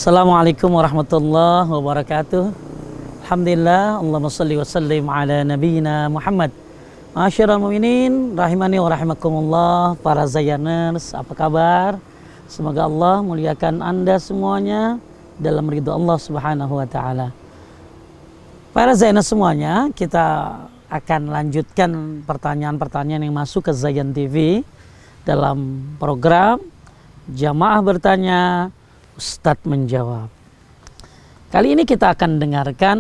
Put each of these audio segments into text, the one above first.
Assalamualaikum warahmatullahi wabarakatuh. Alhamdulillah, Allahumma salli wa sallim ala nabiyyina Muhammad. Ma'asyiral mu'minin rahimani wa rahimakumullah. Para Zayaners, apa kabar? Semoga Allah muliakan Anda semuanya dalam ridho Allah Subhanahu wa taala. Para Zayaners semuanya, kita akan lanjutkan pertanyaan-pertanyaan yang masuk ke Zayan TV dalam program Jamaah Bertanya, Ustadz Menjawab. Kali ini kita akan dengarkan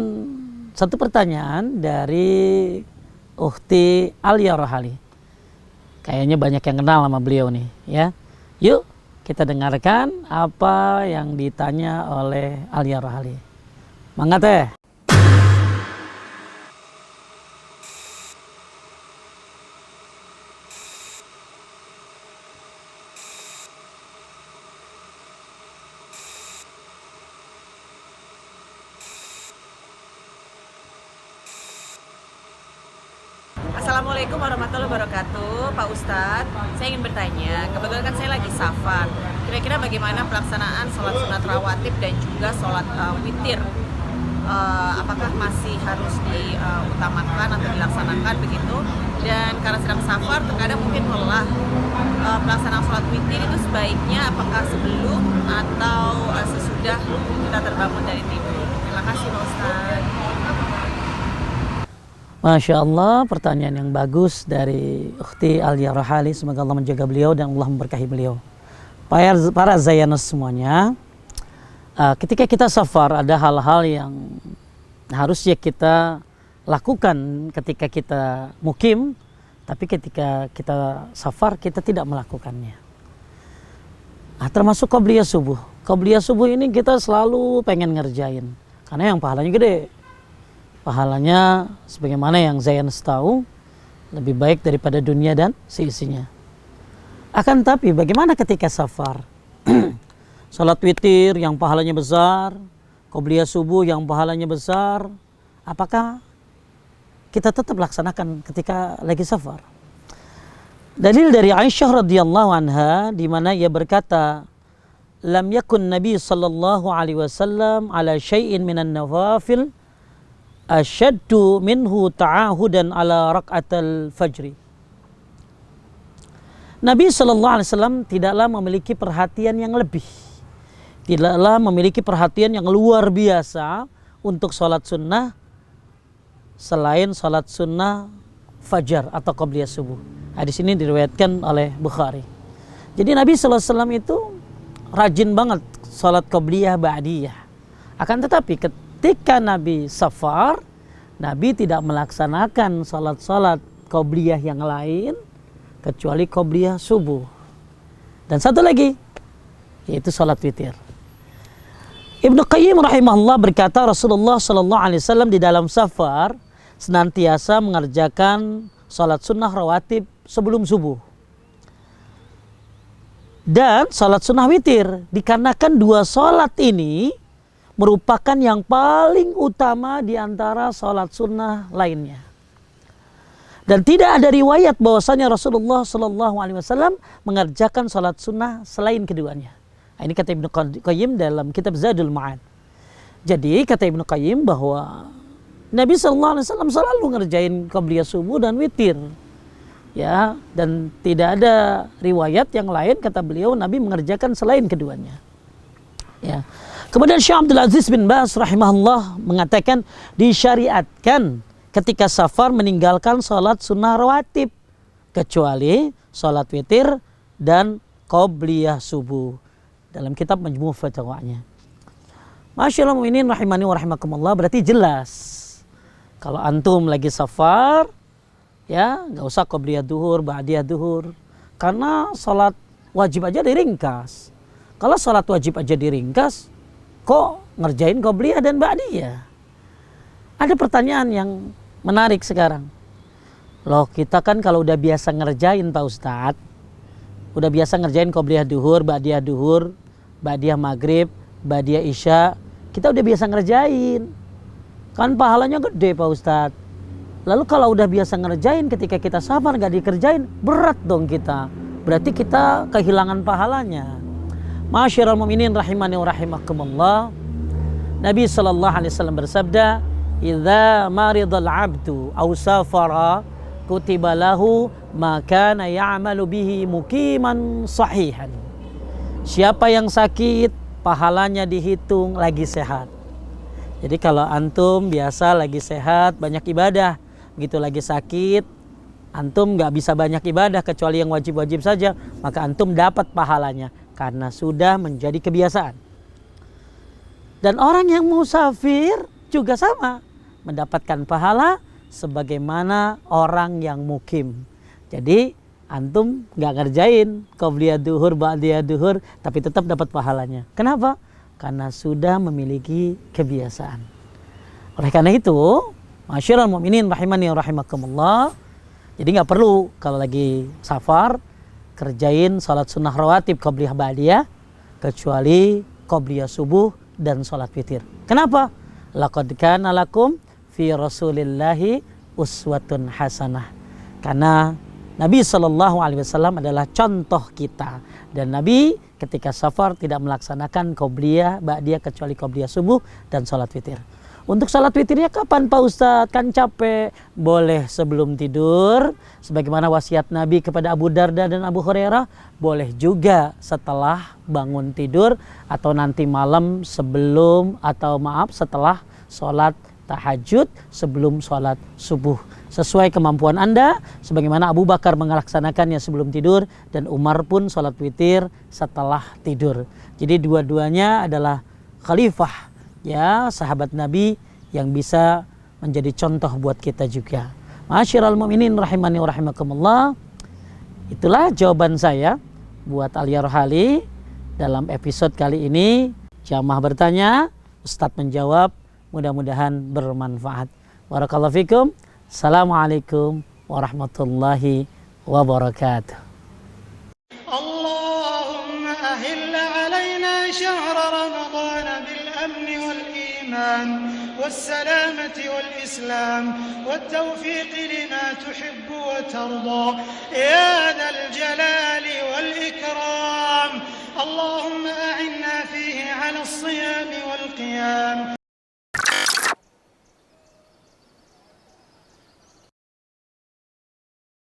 satu pertanyaan dari Ukhti Alia Rohali. Kayaknya banyak yang kenal sama beliau nih, ya. Yuk kita dengarkan apa yang ditanya oleh Alia Rohali. Mangga teh. Assalamualaikum warahmatullahi wabarakatuh, Pak Ustadz. Saya ingin bertanya, kebetulan kan saya lagi safar. Kira-kira bagaimana pelaksanaan sholat sunat rawatib dan juga sholat witir? Apakah masih harus diutamakan atau dilaksanakan begitu? Dan karena sedang safar, terkadang mungkin lelah. Pelaksanaan sholat witir itu sebaiknya apakah sebelum atau sesudah kita terbangun dari tidur? Terima kasih, Pak Ustadz. Masya Allah, pertanyaan yang bagus dari Ukhti Alia Rohali. Semoga Allah menjaga beliau dan Allah memberkahi beliau. Para Zayaners semuanya, ketika kita safar ada hal-hal yang harusnya kita lakukan ketika kita mukim, tapi ketika kita safar kita tidak melakukannya. Termasuk qobliyah subuh. Qobliyah subuh ini kita selalu pengen ngerjain karena yang pahalanya gede. Pahalanya sebagaimana yang Zayaners tahu lebih baik daripada dunia dan seisinya. Akan tapi bagaimana ketika safar? Salat witir yang pahalanya besar, qobliyah subuh yang pahalanya besar, apakah kita tetap laksanakan ketika lagi safar? Dalil dari Aisyah radhiyallahu anha di mana ia berkata, "Lam yakun Nabi sallallahu alaihi wasallam ala syai'in minan nawafil asyaddu minhu ta'ahudan ala rak'atal fajri." Nabi SAW tidaklah memiliki perhatian yang lebih, tidaklah memiliki perhatian yang luar biasa untuk sholat sunnah selain sholat sunnah fajar atau qobliyah subuh. Hadis ini diriwayatkan oleh Bukhari. Jadi Nabi SAW itu rajin banget sholat qobliyah ba'diyah. Akan tetapi ketika Nabi safar, Nabi tidak melaksanakan salat-salat qobliyah yang lain kecuali qobliyah subuh. Dan satu lagi, yaitu salat witir. Ibnu Qayyim rahimahullah berkata, Rasulullah sallallahu alaihi wasallam di dalam safar senantiasa mengerjakan salat sunnah rawatib sebelum subuh. Dan salat sunnah witir, dikarenakan dua salat ini merupakan yang paling utama di antara salat sunnah lainnya. Dan tidak ada riwayat bahwasanya Rasulullah SAW mengerjakan salat sunnah selain keduanya. Ini kata Ibnu Qayyim dalam kitab Zadul Ma'ad. Jadi kata Ibnu Qayyim bahwa Nabi SAW selalu ngerjain qobliyah subuh dan witir. Ya, dan tidak ada riwayat yang lain kata beliau Nabi mengerjakan selain keduanya. Ya. Kemudian Syekh Abdul Aziz bin Baz rahimahullah mengatakan disyariatkan ketika safar meninggalkan salat sunnah rawatib kecuali salat witir dan qobliyah subuh dalam kitab Majmu' Fatawanya. Masyaallah mu'minin rahimani wa rahimakumullah, berarti jelas kalau antum lagi safar ya nggak usah qobliyah duhur, ba'diyah duhur karena salat wajib aja diringkas. Kalau salat wajib aja diringkas, kok ngerjain qobliyah dan ba'diyah? Ada pertanyaan yang menarik sekarang. Loh, kita kan kalau udah biasa ngerjain Pak Ustadz, udah biasa ngerjain qobliyah duhur, ba'diyah maghrib, ba'diyah isya, kita udah biasa ngerjain. Kan pahalanya gede Pak Ustadz. Lalu kalau udah biasa ngerjain ketika kita safar gak dikerjain, berat dong kita. Berarti kita kehilangan pahalanya. Ma'asyiral mu'minin rahimani wa rahimakumullah. Nabi sallallahu alaihi wasallam bersabda, "Idza maridal 'abdu aw safara kutiba lahu ma kana ya'malu bihi muqiman sahihan." Siapa yang sakit, pahalanya dihitung lagi sehat. Jadi kalau antum biasa lagi sehat, banyak ibadah. Begitu lagi sakit, antum nggak bisa banyak ibadah kecuali yang wajib-wajib saja, maka antum dapat pahalanya karena sudah menjadi kebiasaan. Dan orang yang musafir juga sama, mendapatkan pahala sebagaimana orang yang mukim. Jadi antum nggak ngerjain qobliyah duhur, ba'diyah duhur, tapi tetap dapat pahalanya. Kenapa? Karena sudah memiliki kebiasaan. Oleh karena itu, ma'asyiral mu'minin rahimani wa rahimakumullah, jadi nggak perlu kalau lagi safar kerjain salat sunnah rawatib qobliyah ba'diyah kecuali qobliyah subuh dan salat witir. Kenapa? Laqad kana lakum fi Rasulillahi uswatun hasanah. Karena Nabi SAW adalah contoh kita, dan Nabi ketika safar tidak melaksanakan qobliyah ba'diyah kecuali qobliyah subuh dan salat witir. Untuk salat witirnya kapan Pak Ustadz? Kan capek. Boleh sebelum tidur, sebagaimana wasiat Nabi kepada Abu Darda dan Abu Hurairah. Boleh juga setelah bangun tidur, atau nanti malam sebelum, atau maaf setelah sholat tahajud sebelum sholat subuh. Sesuai kemampuan Anda, sebagaimana Abu Bakar melaksanakannya sebelum tidur, dan Umar pun sholat witir setelah tidur. Jadi dua-duanya adalah khalifah, ya, sahabat Nabi yang bisa menjadi contoh buat kita juga. Ma'asyiral mu'minin rahimani wa rahimakumullah. Itulah jawaban saya buat Alia Rohali dalam episode kali ini. Jamaah bertanya, Ustadz menjawab, mudah-mudahan bermanfaat. Barakallahu fikum. Assalamualaikum warahmatullahi wabarakatuh. Allahumma ahilla alaina syahra Ramadan bil amni wal iman was salamati wal islam wat tawfiq lima tuhibbu wa tarda ya dzal